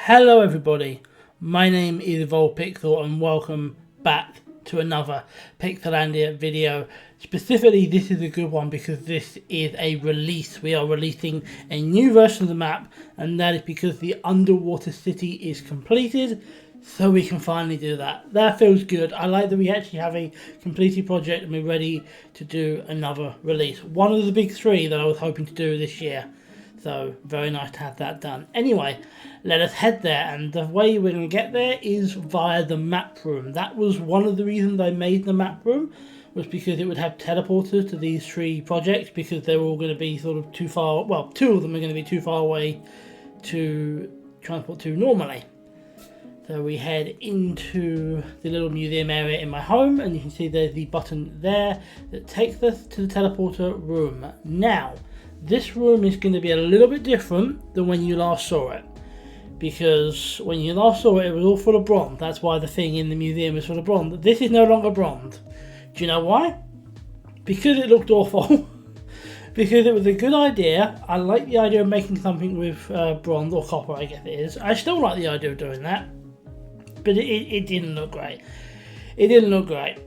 Hello everybody, my name is EvolvedPixel and welcome back to another Pixelandia video. Specifically, this is a good one because this is a release. We are releasing a new version of the map, and that is because the underwater city is completed, so we can finally do that. That feels good. I like that we actually have a completed project and we're ready to do another release. One of the big three that I was hoping to do this year. So, very nice to have that done. Anyway, let us head there, and the way we're going to get there is via the map room. That was one of the reasons I made the map room, was because it would have teleporters to these three projects, because they're all going to be sort of too far, well, two of them are going to be too far away to transport to normally. So we head into the little museum area in my home, and you can see there's the button there that takes us to the teleporter room. Now, this room is going to be a little bit different than when you last saw it, because when you last saw it, it was all full of bronze. That's why the thing in the museum is full of bronze. This is no longer bronze. Do you know why? Because it looked awful. Because it was a good idea. I like the idea of making something with bronze or copper, I guess it is. I still like the idea of doing that, but it didn't look great. It didn't look great.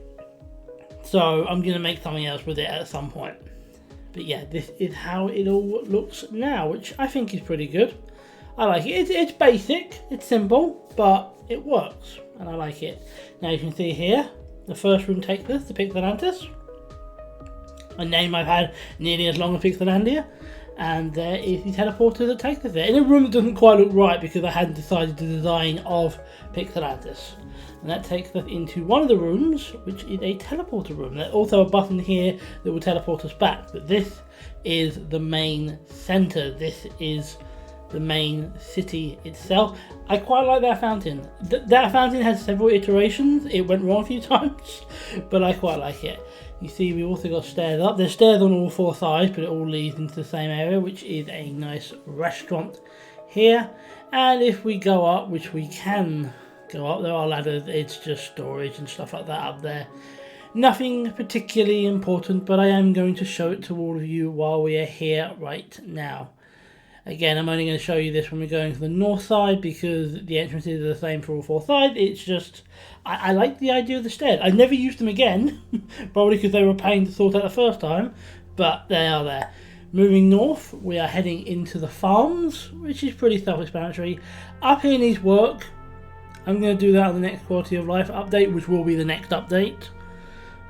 So I'm going to make something else with it at some point. But yeah, this is how it all looks now, which I think is pretty good. I like it. It's basic, it's simple, but it works, and I like it. Now you can see here, the first room takes us to Pixelandia, a name I've had nearly as long as Pixelandia, and there is the teleporter that takes us there. In a room that doesn't quite look right because I hadn't decided the design of Pixelandia. And that takes us into one of the rooms, which is a teleporter room. There's also a button here that will teleport us back, but this is the main center. This is the main city itself. I quite like that fountain. That fountain has several iterations. It went wrong a few times, but I quite like it. You see, we've also got stairs up. There's stairs on all four sides, but it all leads into the same area, which is a nice restaurant here. And if we go up, which we can go up, there are ladders, it's just storage and stuff like that up there. Nothing particularly important, but I am going to show it to all of you while we are here right now. Again, I'm only going to show you this when we're going to the north side, because the entrances are the same for all four sides. It's just, I like the idea of the stairs. I never used them again, probably because they were a pain to sort out the first time, but they are there. Moving north, we are heading into the farms, which is pretty self-explanatory. Up here needs work. I'm going to do that on the next quality of life update, which will be the next update.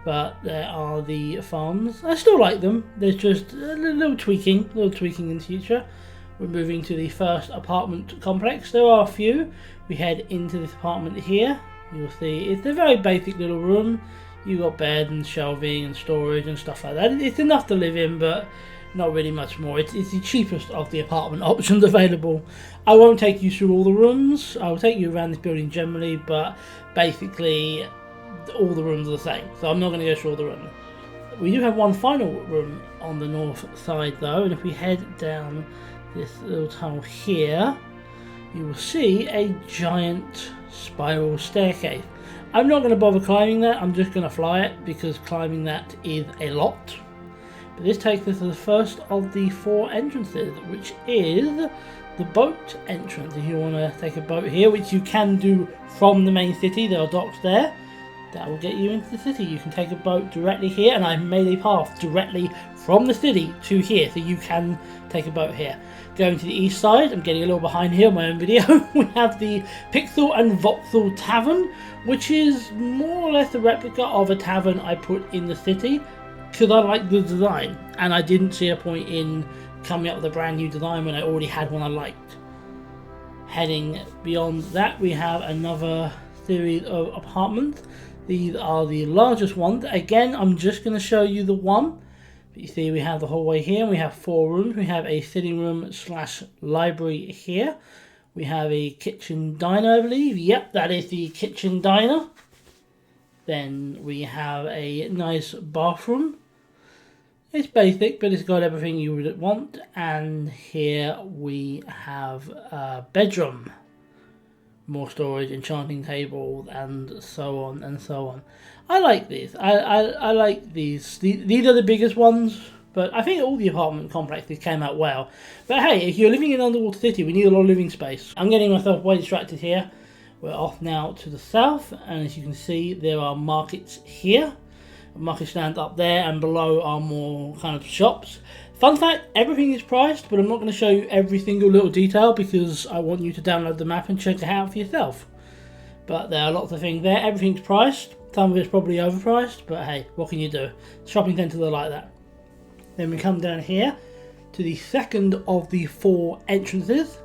But there are the farms. I still like them. There's just a little tweaking in the future. We're moving to the first apartment complex. There are a few. We head into this apartment here. You'll see it's a very basic little room. You've got bed and shelving and storage and stuff like that. It's enough to live in, but not really much more. It's the cheapest of the apartment options available. I won't take you through all the rooms. I'll take you around this building generally, but basically all the rooms are the same. So I'm not going to go through all the rooms. We do have one final room on the north side though, and if we head down this little tunnel here, you will see a giant spiral staircase. I'm not going to bother climbing that. I'm just going to fly it, because climbing that is a lot. But this takes us to the first of the four entrances, which is the boat entrance. If you want to take a boat here, which you can do from the main city, there are docks there. That will get you into the city. You can take a boat directly here, and I've made a path directly from the city to here, so you can take a boat here. Going to the east side, I'm getting a little behind here on my own video, we have the Pixel and Voxel Tavern, which is more or less a replica of a tavern I put in the city, because I like the design, and I didn't see a point in coming up with a brand new design when I already had one I liked. Heading beyond that, we have another series of apartments. These are the largest ones. Again, I'm just going to show you the one. But you see, we have the hallway here, and we have four rooms. We have a sitting room / library here. We have a kitchen diner, I believe. Yep, that is the kitchen diner. Then we have a nice bathroom. It's basic, but it's got everything you would want. And here we have a bedroom. More storage, enchanting tables, and so on and so on. I like these. I like these. These are the biggest ones, but I think all the apartment complexes came out well. But hey, if you're living in an underwater city, we need a lot of living space. I'm getting myself way distracted here. We're off now to the south, and as you can see, there are markets here. A market stand up there, and below are more kind of shops. Fun fact, everything is priced, but I'm not going to show you every single little detail because I want you to download the map and check it out for yourself. But there are lots of things there. Everything's priced. Some of it's probably overpriced, but hey, what can you do? Shopping centres are like that. Then we come down here to the second of the 4 entrances.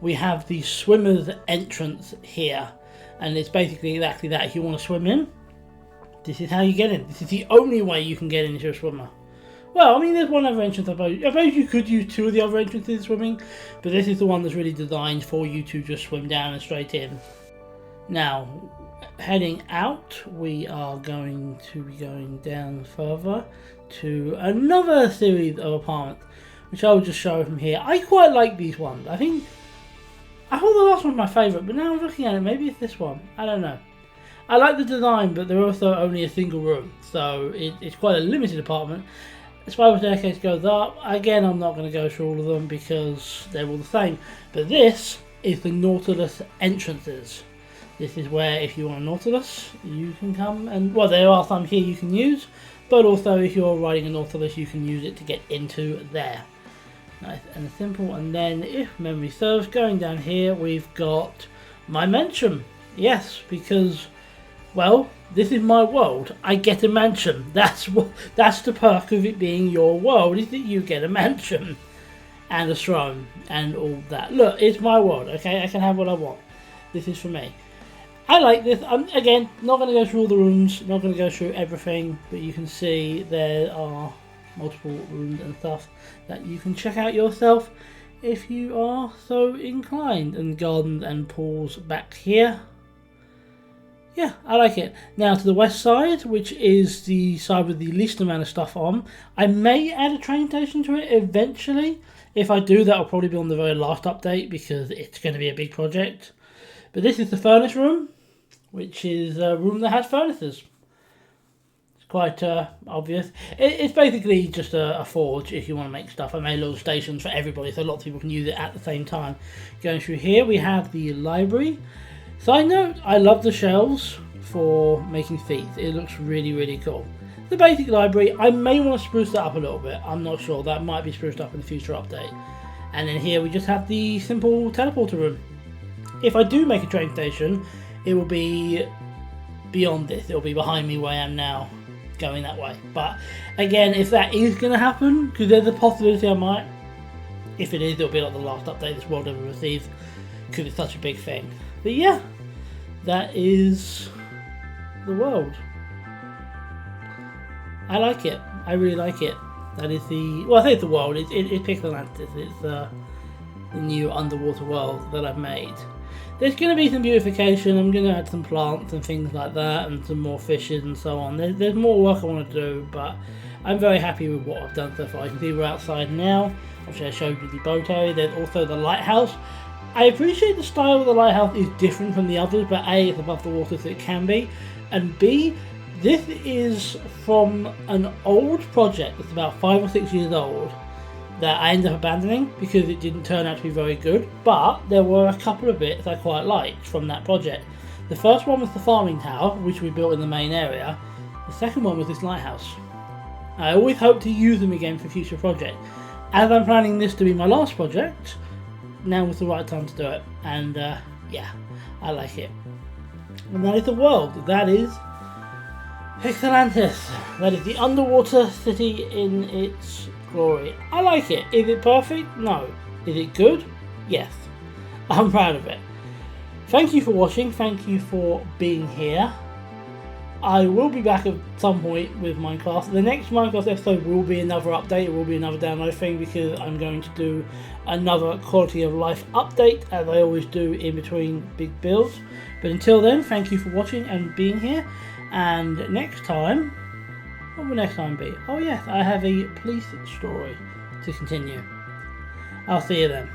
We have the swimmer's entrance here, and it's basically exactly that. If you want to swim in, this is how you get in. This is the only way you can get in if you're a swimmer. Well, I mean, there's one other entrance. I suppose you could use 2 of the other entrances swimming, but this is the one that's really designed for you to just swim down and straight in. Now, heading out, we are going to be going down further to another series of apartments, which I will just show from here. I quite like these ones. I thought the last one was my favourite, but now I'm looking at it, maybe it's this one. I don't know. I like the design, but they're also only a single room, so it's quite a limited apartment. The spiral staircase goes up. Again, I'm not going to go through all of them because they're all the same. But this is the Nautilus entrances. This is where, if you want a Nautilus, you can come and, well, there are some here you can use, but also if you're riding a Nautilus, you can use it to get into there. Nice and simple. And then, if memory serves, going down here, we've got my mansion. Yes, because, well, this is my world. I get a mansion. That's the perk of it being your world, is that you get a mansion and a throne and all that. Look, it's my world, okay? I can have what I want. This is for me. I like this. I'm, again, not going to go through all the rooms, not going to go through everything, but you can see there are multiple rooms and stuff that you can check out yourself if you are so inclined. And gardens and pools back here. Yeah, I like it. Now to the west side, which is the side with the least amount of stuff on, I may add a train station to it eventually. If I do, that'll probably be on the very last update because it's going to be a big project. But this is the furnace room, which is a room that has furnaces. It's quite obvious. It's basically just a forge if you want to make stuff. I made little stations for everybody so lots of people can use it at the same time. Going through here, we have the library. Side note, I love the shelves for making feet. It looks really, really cool. The basic library, I may want to spruce that up a little bit. I'm not sure. That might be spruced up in the future update. And then here we just have the simple teleporter room. If I do make a train station, it will be beyond this. It will be behind me where I am now, going that way. But again, if that is going to happen, because there's a possibility I might. If it is, it'll be like the last update this world ever receives, because it's such a big thing. But yeah, that is the world. I like it. I really like it. That is the, well, I say it's the world. It's Pixelandia. It's the new underwater world that I've made. There's going to be some beautification. I'm going to add some plants and things like that, and some more fishes and so on. There's more work I want to do, but I'm very happy with what I've done so far. You can see we're outside now. Obviously I showed you the boat area. There's also the lighthouse. I appreciate the style of the lighthouse is different from the others, but A, it's above the water so it can be, and B, this is from an old project that's about 5 or 6 years old that I ended up abandoning because it didn't turn out to be very good, but there were a couple of bits I quite liked from that project. The first one was the farming tower, which we built in the main area. The second one was this lighthouse. I always hope to use them again for future projects. As I'm planning this to be my last project, now was the right time to do it, and yeah, I like it. And that is the world. That is Pixelandia. That is the underwater city in its glory. I like it. Is it perfect? No. Is it good? Yes. I'm proud of it. Thank you for watching. Thank you for being here. I will be back at some point with Minecraft. The next Minecraft episode will be another update. It will be another download thing because I'm going to do another quality of life update as I always do in between big builds. But until then, thank you for watching and being here. And next time, what will next time be? Oh yes, I have a police story to continue. I'll see you then.